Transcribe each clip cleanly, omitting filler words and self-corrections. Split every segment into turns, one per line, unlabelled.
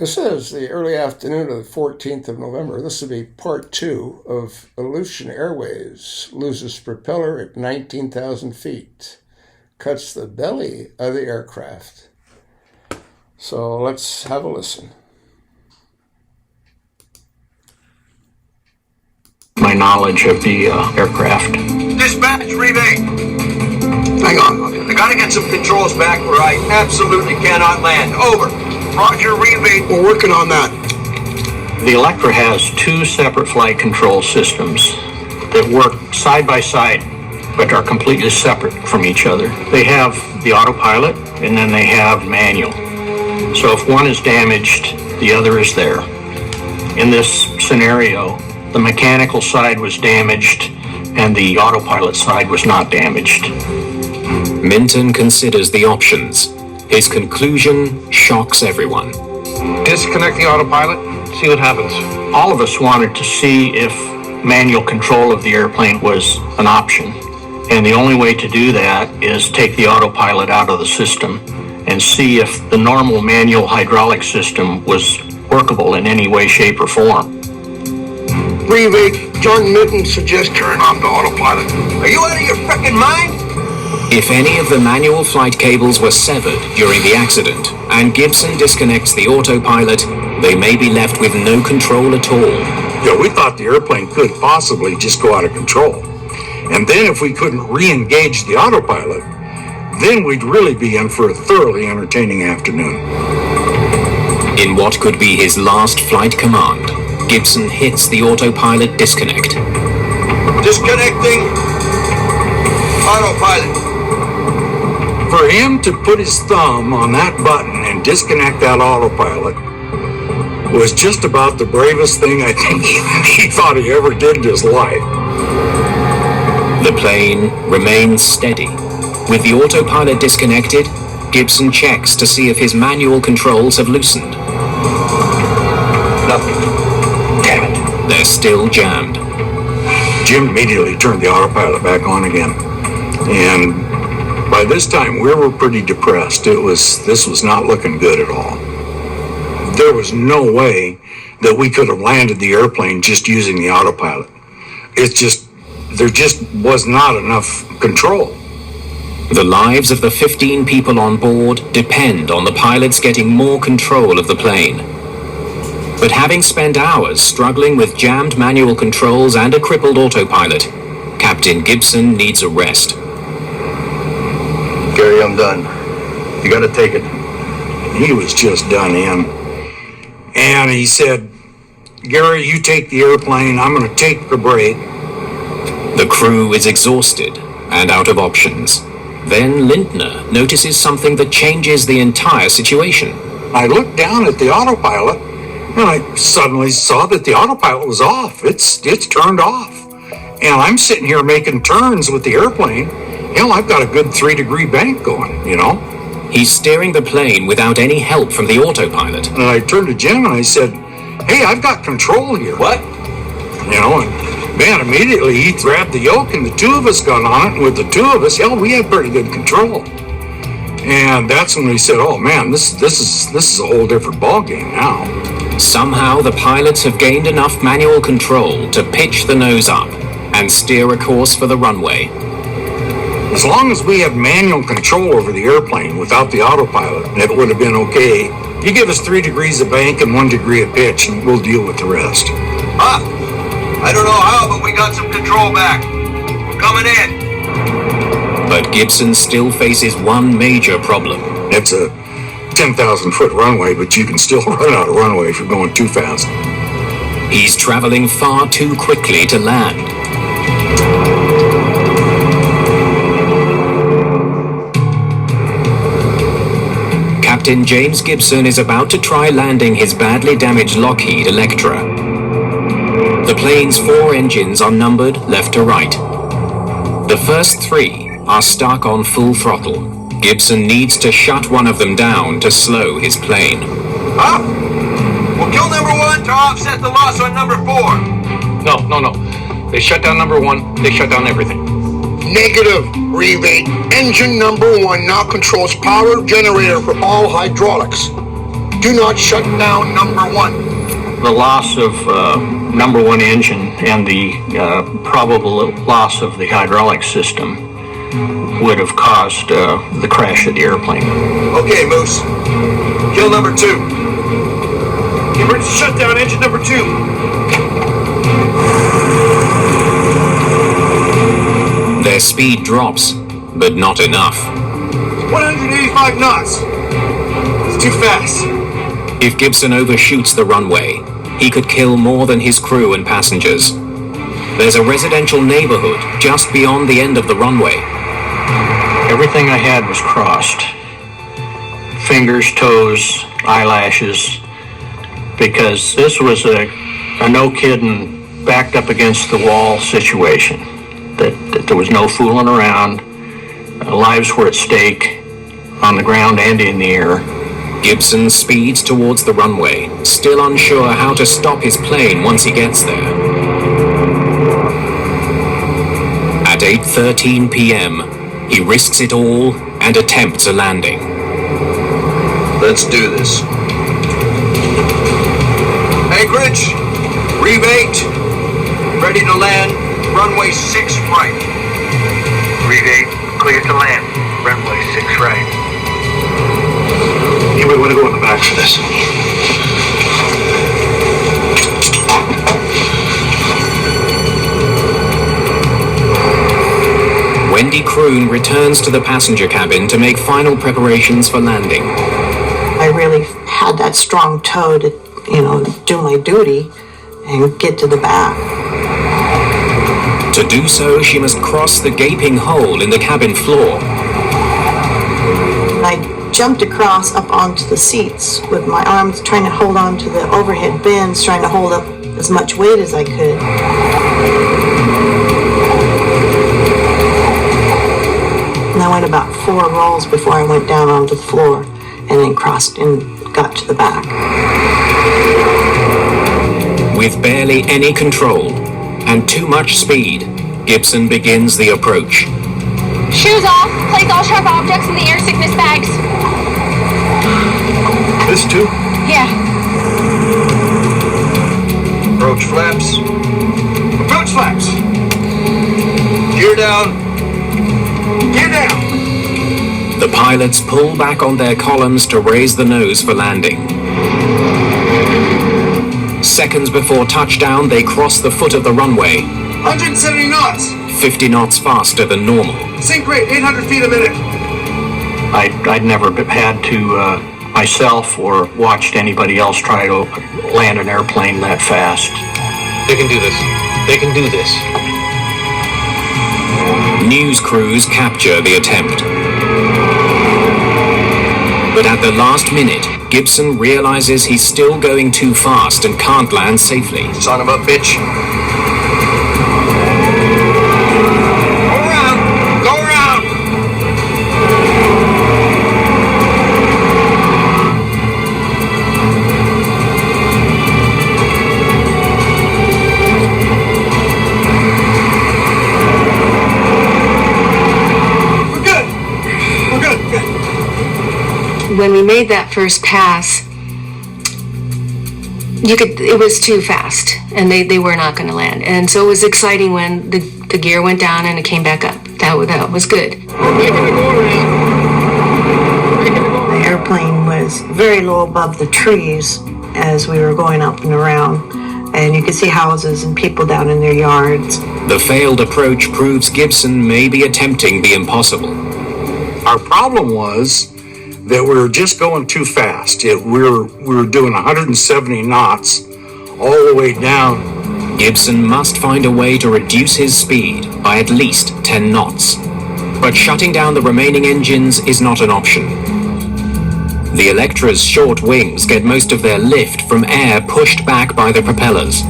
It says the early afternoon of the 14th of November. This will be part 2 of Aleutian Airways loses propeller at 19,000 feet. Cuts the belly of the aircraft. So let's have a listen.
My knowledge of the aircraft.
Dispatch, Reeve. Hang on. I gotta get some controls back where I absolutely cannot land. Over. Roger, Reeve.
We're working on that.
The Electra has 2 separate flight control systems that work side by side, but are completely separate from each other. They have the autopilot, and then they have manual. So if one is damaged, the other is there. In this scenario, the mechanical side was damaged, and the autopilot side was not damaged.
Minton considers the options. His conclusion shocks everyone.
Disconnect the autopilot, see what happens.
All of us wanted to see if manual control of the airplane was an option. And the only way to do that is take the autopilot out of the system and see if the normal manual hydraulic system was workable in any way, shape, or form.
Reeve, John Minton suggests turn on the autopilot.
Are you out of your frickin' mind?
If any of the manual flight cables were severed during the accident and Gibson disconnects the autopilot, they may be left with no control at all.
Yeah, we thought the airplane could possibly just go out of control. And then if we couldn't re-engage the autopilot, then we'd really be in for a thoroughly entertaining afternoon.
In what could be his last flight command, Gibson hits the autopilot disconnect.
Disconnecting autopilot.
For him to put his thumb on that button and disconnect that autopilot was just about the bravest thing I think he thought he ever did in his life.
The plane remains steady. With the autopilot disconnected, Gibson checks to see if his manual controls have loosened.
Nothing. Damn it.
They're still jammed.
Jim immediately turned the autopilot back on again. And by this time, we were pretty depressed. This was not looking good at all. There was no way that we could have landed the airplane just using the autopilot. There just was not enough control.
The lives of the 15 people on board depend on the pilots getting more control of the plane. But having spent hours struggling with jammed manual controls and a crippled autopilot, Captain Gibson needs a rest.
Gary, I'm done. You gotta take it.
He was just done in. And he said, Gary, you take the airplane, I'm gonna take the break.
The crew is exhausted and out of options. Then Lindner notices something that changes the entire situation.
I looked down at the autopilot, and I suddenly saw that the autopilot was off. It's turned off. And I'm sitting here making turns with the airplane. Hell, I've got a good 3-degree bank going, you know.
He's steering the plane without any help from the autopilot.
And I turned to Jim and I said, hey, I've got control here.
What?
You know, and man, immediately he grabbed the yoke and the two of us got on it. And with the two of us, hell, we had pretty good control. And that's when we said, oh man, this is a whole different ballgame now.
Somehow the pilots have gained enough manual control to pitch the nose up and steer a course for the runway.
As long as we had manual control over the airplane without the autopilot, it would have been okay. You give us 3 degrees of bank and 1 degree of pitch, and we'll deal with the rest.
Huh? I don't know how, but we got some control back. We're coming in.
But Gibson still faces one major problem.
It's a 10,000-foot runway, but you can still run out of runway if you're going too fast.
He's traveling far too quickly to land. Captain James Gibson is about to try landing his badly damaged Lockheed Electra. The plane's 4 engines are numbered left to right. The first 3 are stuck on full throttle. Gibson needs to shut one of them down to slow his plane.
Huh? We'll kill number 1 to offset the loss on number 4.
No. They shut down number 1. They shut down everything.
Negative, Reeve. Engine number 1 now controls power generator for all hydraulics. Do not shut down number 1.
The loss of number 1 engine and the probable loss of the hydraulic system would have caused the crash of the airplane.
Okay, Moose. Kill number 2. Emergency shutdown engine number 2.
Their speed drops, but not enough.
185 knots. It's too fast.
If Gibson overshoots the runway, he could kill more than his crew and passengers. There's a residential neighborhood just beyond the end of the runway.
Everything I had was crossed. Fingers, toes, eyelashes, because this was a no kidding, backed up against the wall situation. That there was no fooling around. Lives were at stake on the ground and in the air.
Gibson speeds towards the runway, still unsure how to stop his plane once he gets there. At 8:13 p.m., he risks it all and attempts a landing.
Let's do this. Anchorage, Reeve 8, ready to land, runway 6 right.
Reeve 8, clear to land. Runway 6 right.
You might want to go in the back for this.
Wendy Kroon returns to the passenger cabin to make final preparations for landing.
I really had that strong toe to, do my duty and get to the back.
To do so, she must cross the gaping hole in the cabin floor.
I jumped across up onto the seats with my arms trying to hold on to the overhead bins, trying to hold up as much weight as I could. And I went about 4 rolls before I went down onto the floor and then crossed and got to the back.
With barely any control and too much speed, Gibson begins the approach.
Shoes off, place all sharp objects in the air sickness bags.
This too?
Yeah.
Approach flaps. Approach flaps. Gear down. Gear down.
The pilots pull back on their columns to raise the nose for landing. Seconds before touchdown, they cross the foot of the runway,
170 knots.
50 knots faster than normal.
Sink rate 800 feet a minute.
I'd never had to myself or watched anybody else try to land an airplane that fast.
They can do this. They can do this.
News crews capture the attempt. But at the last minute, Gibson realizes he's still going too fast and can't land safely.
Son of a bitch. Go around. Go around. We're good. We're good. Good.
When we made that first pass, it was too fast, and they were not going to land. And so it was exciting when the gear went down and it came back up. That was good.
We're making a go around.
The airplane was very low above the trees as we were going up and around, and you could see houses and people down in their yards.
The failed approach proves Gibson may be attempting the impossible.
Our problem was that we were just going too fast. We were doing 170 knots all the way down.
Gibson must find a way to reduce his speed by at least 10 knots. But shutting down the remaining engines is not an option. The Electra's short wings get most of their lift from air pushed back by the propellers.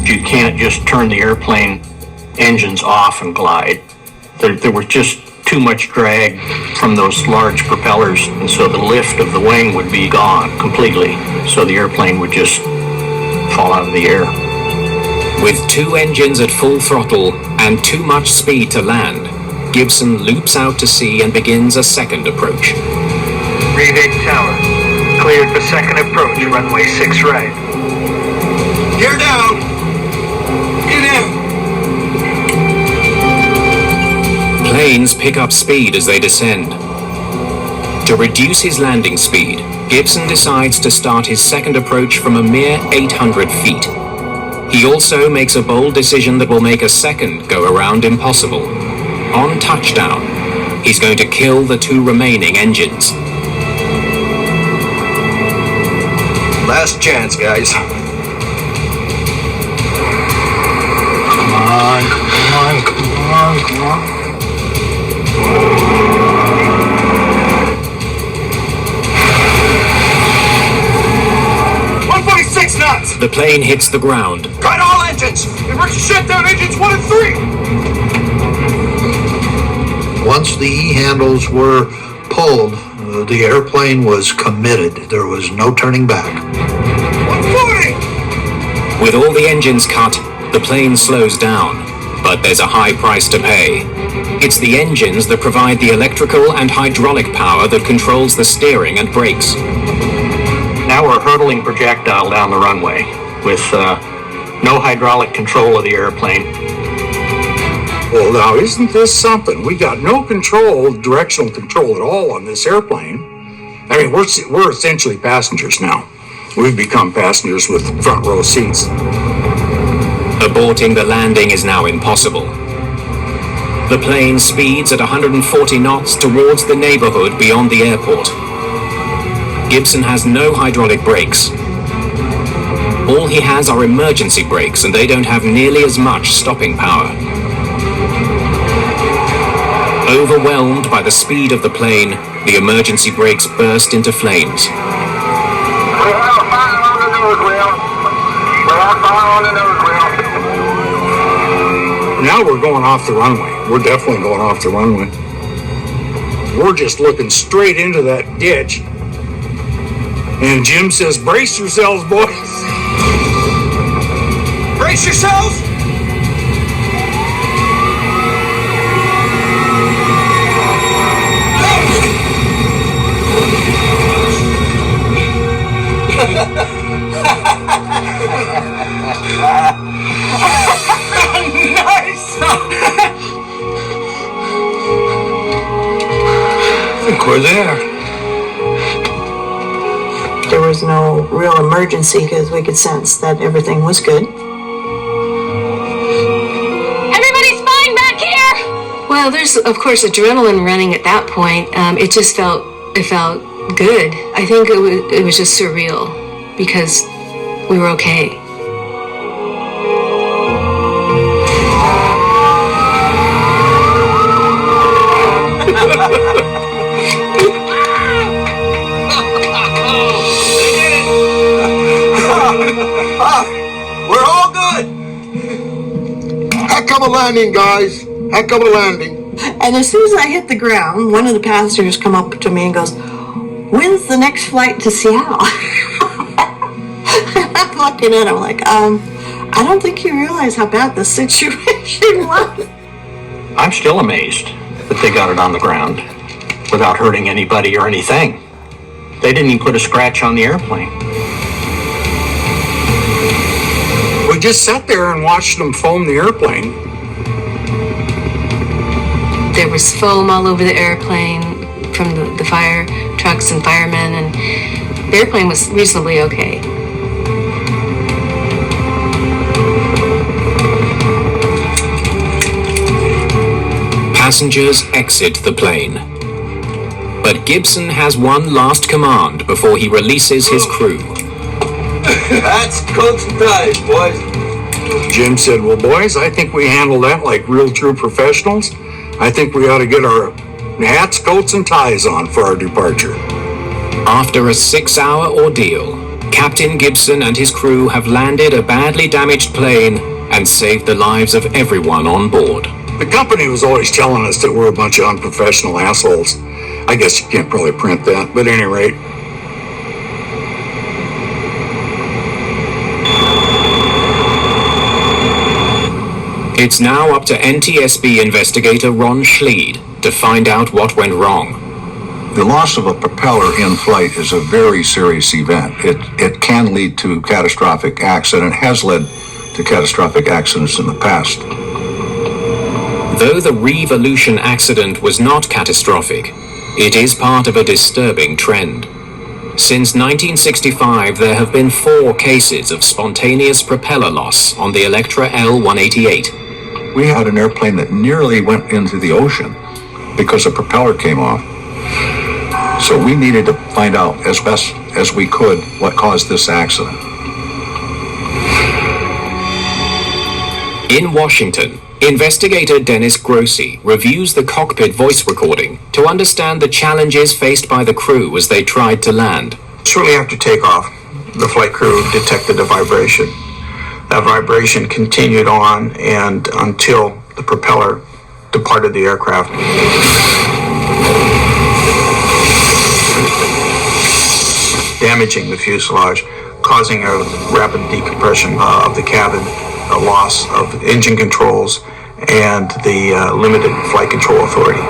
You can't just turn the airplane engines off and glide. There was just too much drag from those large propellers, and so the lift of the wing would be gone completely, so the airplane would just fall out of the air.
With 2 engines at full throttle and too much speed to land, Gibson loops out to sea and begins a second approach.
Reeve 8 tower. Clear
cleared for second approach, runway 6 right. Gear down! Get in!
Planes pick up speed as they descend. To reduce his landing speed, Gibson decides to start his second approach from a mere 800 feet. He also makes a bold decision that will make a second go-around impossible. On touchdown, he's going to kill the 2 remaining engines.
Last chance, guys.
Come on, come on, come on, come on.
146 knots!
The plane hits the ground.
Cut all engines! Emergency shutdown engines 1 and 3!
Once the E-handles were pulled, the airplane was committed. There was no turning back.
140!
With all the engines cut, the plane slows down. But there's a high price to pay. It's the engines that provide the electrical and hydraulic power that controls the steering and brakes.
Now we're hurtling projectile down the runway with no hydraulic control of the airplane.
Well, now, isn't this something? We got no control, directional control at all on this airplane. I mean, we're essentially passengers now. We've become passengers with front row seats.
Aborting the landing is now impossible. The plane speeds at 140 knots towards the neighborhood beyond the airport. Gibson has no hydraulic brakes. All he has are emergency brakes, and they don't have nearly as much stopping power. Overwhelmed by the speed of the plane, the emergency brakes burst into flames.
We have a fire on the nose wheel. We have fire on the nose wheel.
Now we're going off the runway. We're definitely going off the runway. We're just looking straight into that ditch. And Jim says, brace yourselves, boys.
Brace yourselves! Nice!
I think we're there.
There was no real emergency because we could sense that everything was good.
Everybody's fine back here! Well, there's, of course, adrenaline running at that point. It felt good. I think it was just surreal because we were okay.
We're all good!
Heck of a landing, guys. Heck of a landing.
And as soon as I hit the ground, one of the passengers come up to me and goes, "When's the next flight to Seattle?" I'm looking at him like, I don't think you realize how bad the situation was.
I'm still amazed that they got it on the ground without hurting anybody or anything. They didn't even put a scratch on the airplane.
We just sat there and watched them foam the airplane.
There was foam all over the airplane from the fire trucks and firemen, and the airplane was reasonably okay.
Passengers exit the plane. But Gibson has one last command before he releases his crew.
That's coats and ties, boys.
Jim said, well, boys, I think we handled that like real true professionals. I think we ought to get our hats, coats, and ties on for our departure.
After a 6-hour ordeal, Captain Gibson and his crew have landed a badly damaged plane and saved the lives of everyone on board.
The company was always telling us that we're a bunch of unprofessional assholes. I guess you can't probably print that, but at any rate.
It's now up to NTSB investigator Ron Schleed to find out what went wrong.
The loss of a propeller in flight is a very serious event. It can lead to catastrophic accident, has led to catastrophic accidents in the past.
Though the Reeve Aleutian accident was not catastrophic, it is part of a disturbing trend. Since 1965, there have been 4 cases of spontaneous propeller loss on the Electra L-188.
We had an airplane that nearly went into the ocean because the propeller came off. So we needed to find out as best as we could what caused this accident.
In Washington, investigator Dennis Grossi reviews the cockpit voice recording to understand the challenges faced by the crew as they tried to land.
Shortly after takeoff, the flight crew detected a vibration. That vibration continued on and until the propeller departed the aircraft. Damaging the fuselage, causing a rapid decompression of the cabin, a loss of engine controls, and the limited flight control authority.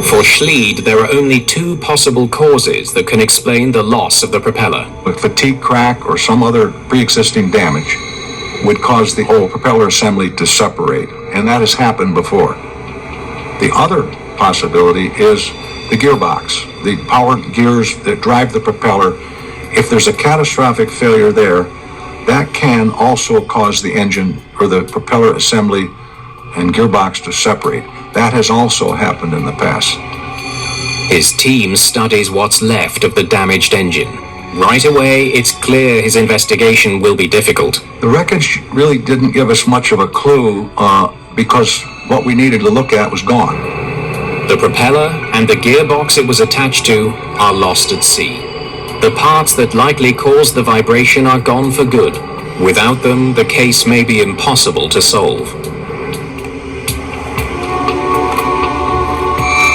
For Schleid, there are only 2 possible causes that can explain the loss of the propeller.
A fatigue crack or some other pre-existing damage would cause the whole propeller assembly to separate, and that has happened before. The other possibility is the gearbox, the power gears that drive the propeller. If there's a catastrophic failure there, that can also cause the engine or the propeller assembly and gearbox to separate. That has also happened in the past.
His team studies what's left of the damaged engine. Right away, it's clear his investigation will be difficult.
The wreckage really didn't give us much of a clue because what we needed to look at was gone.
The propeller and the gearbox it was attached to are lost at sea. The parts that likely caused the vibration are gone for good. Without them, the case may be impossible to solve.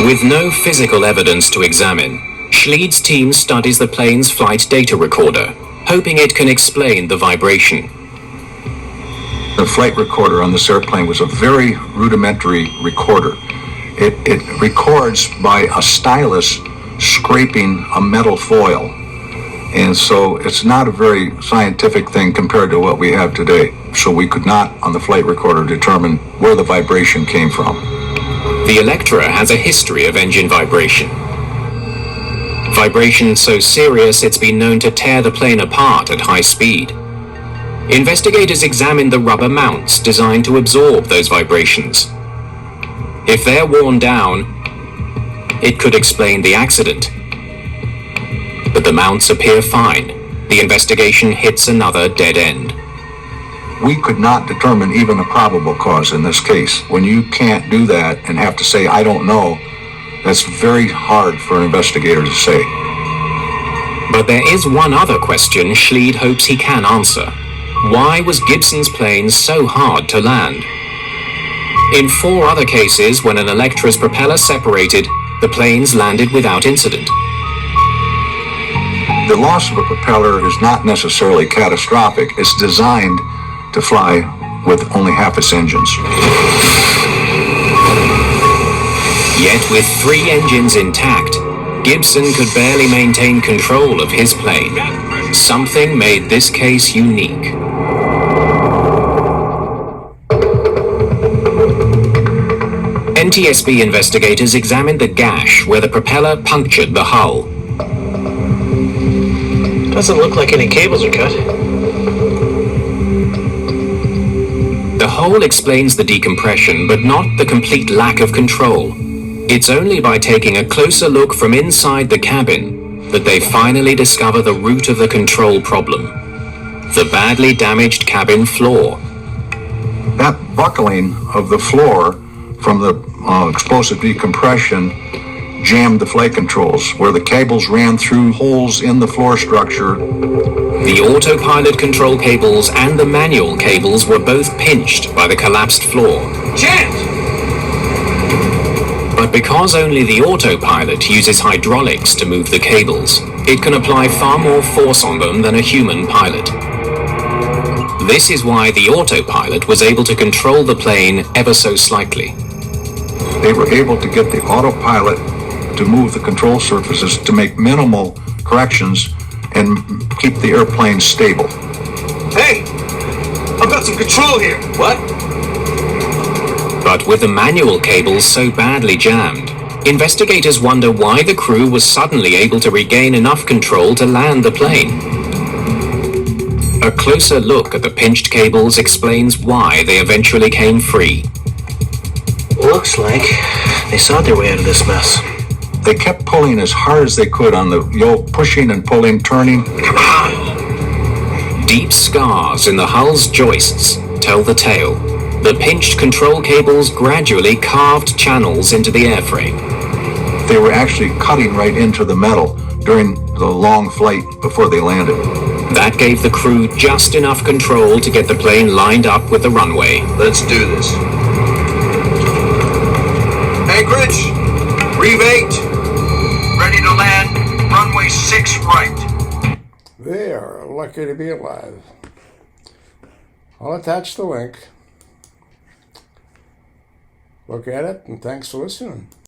With no physical evidence to examine, Schleid's team studies the plane's flight data recorder, hoping it can explain the vibration.
The flight recorder on this airplane was a very rudimentary recorder. It records by a stylus scraping a metal foil. And so it's not a very scientific thing compared to what we have today. So we could not, on the flight recorder, determine where the vibration came from.
The Electra has a history of engine vibration. Vibration so serious it's been known to tear the plane apart at high speed. Investigators examined the rubber mounts designed to absorb those vibrations. If they're worn down, it could explain the accident. But the mounts appear fine. The investigation hits another dead end.
We could not determine even a probable cause in this case. When you can't do that and have to say, I don't know, that's very hard for an investigator to say.
But there is one other question Schleid hopes he can answer. Why was Gibson's plane so hard to land? In 4 other cases, when an Electra's propeller separated, the planes landed without incident.
The loss of a propeller is not necessarily catastrophic. It's designed to fly with only half its engines.
Yet with 3 engines intact, Gibson could barely maintain control of his plane. Something made this case unique. NTSB investigators examined the gash where the propeller punctured the hull.
Doesn't look like any cables are cut.
The hole explains the decompression, but not the complete lack of control. It's only by taking a closer look from inside the cabin that they finally discover the root of the control problem: the badly damaged cabin floor.
That buckling of the floor from the explosive decompression jammed the flight controls, where the cables ran through holes in the floor structure.
The autopilot control cables and the manual cables were both pinched by the collapsed floor.
Chance!
But because only the autopilot uses hydraulics to move the cables, it can apply far more force on them than a human pilot. This is why the autopilot was able to control the plane ever so slightly.
they were able to get the autopilot to move the control surfaces to make minimal corrections and keep the airplane stable.
Hey, I've got some control here. What?
But with the manual cables so badly jammed, investigators wonder why the crew was suddenly able to regain enough control to land the plane. A closer look at the pinched cables explains why they eventually came free.
Looks like they sawed their way out of this mess.
They kept pulling as hard as they could on the old pushing and pulling, turning.
Come on.
Deep scars in the hull's joists tell the tale. The pinched control cables gradually carved channels into the airframe.
They were actually cutting right into the metal during the long flight before they landed.
That gave the crew just enough control to get the plane lined up with the runway.
Let's do this. Anchorage, Reeve 8, ready to land, runway 6 right.
They are lucky to be alive. I'll attach the link. Look at it, and thanks for listening.